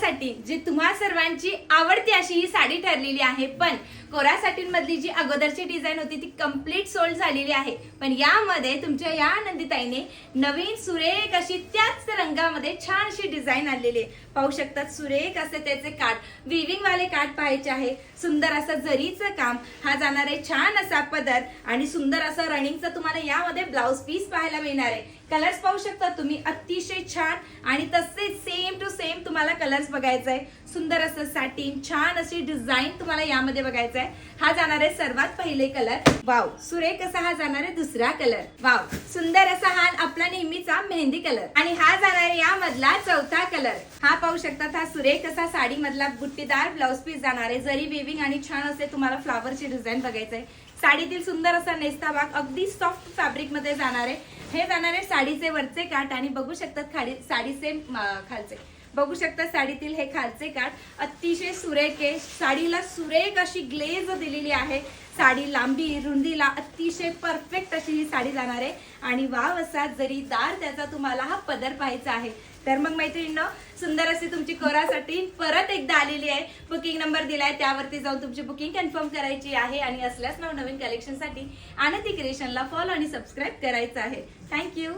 कोरासाठी जी तुम्हा सर्वांची आवडती अशी ही साडी ठरलेली आहे। पण कोरा साटिन मधली जी अगोदरची डिझाइन होती ती कंप्लीट सोल्ड झालेली आहे। पण यामध्ये तुमच्या या आनंदीताईने नवीन सुरेख अशी त्याच रंगामध्ये छान अशी डिझाइन आणलेली आहे। पाहू शकतात सुरेख असे त्याचे काठ, विविंग वाले काठ पाहायचे आहे। सुंदर असं जरीचं काम, हा जाणार आहे छान असा पदर आणि सुंदर असं रनिंगचं तुम्हाला यामध्ये ब्लाउज पीस पाहायला मिळणार आहे। कलर्स पाहू शकता तुम्ही, अतिशय छान आणि तसेच सेम टू सेम तुम्हाला कलर्स बघायचा आहे। सुंदर असं सॅटिन, छान अशी डिझाइन तुम्हाला यामध्ये बघायचं आहे। हा जाणार आहे सर्वात पहिले कलर, वाव सुरेख असा हा जाणार आहे दुसरा कलर, वाव सुंदर असा हा आपला नेहमीचा मेहंदी कलर आणि हा जाणार आहे यामधला चौथा कलर। हा पाहू शकतात हा सुरेख असा साडी मधला बुट्टीदार ब्लाउज पीस जाणार आहे। जरी वेविंग आणि छान असे तुम्हाला फ्लावरची डिझाइन बघायचं आहे। साडीतील सुंदर असा नेस्ता भाग अगदी सॉफ्ट फॅब्रिक मध्ये जाणार आहे। हे जाणार आहे साडीचे वरचे काठ आणि बघू शकतात खाली साडीचे खालचे, बघू शकता साडीतील हे खालचे काठ अतिशय सुरेख आहे। साडीला सुरेख अशी ग्लेज दिलेली आहे। साडी लांबी रुंदीला अतिशय परफेक्ट अशी ही साडी जाणार आहे आणि वाव असा जरीदार त्याचा तुम्हाला हा पदर पाहायचा आहे। तर मग मैत्रिणींनो, सुंदर अशी तुमची कोरासाठी परत एकदा आलेली आहे। बुकिंग नंबर दिलाय त्यावरती जाऊन तुमची बुकिंग कन्फर्म करायची आहे आणि असल्यास नवीन कलेक्शन साठी आनंदी क्रिएशनला फॉलो आणि सबस्क्राईब करायचं आहे। थँक्यू।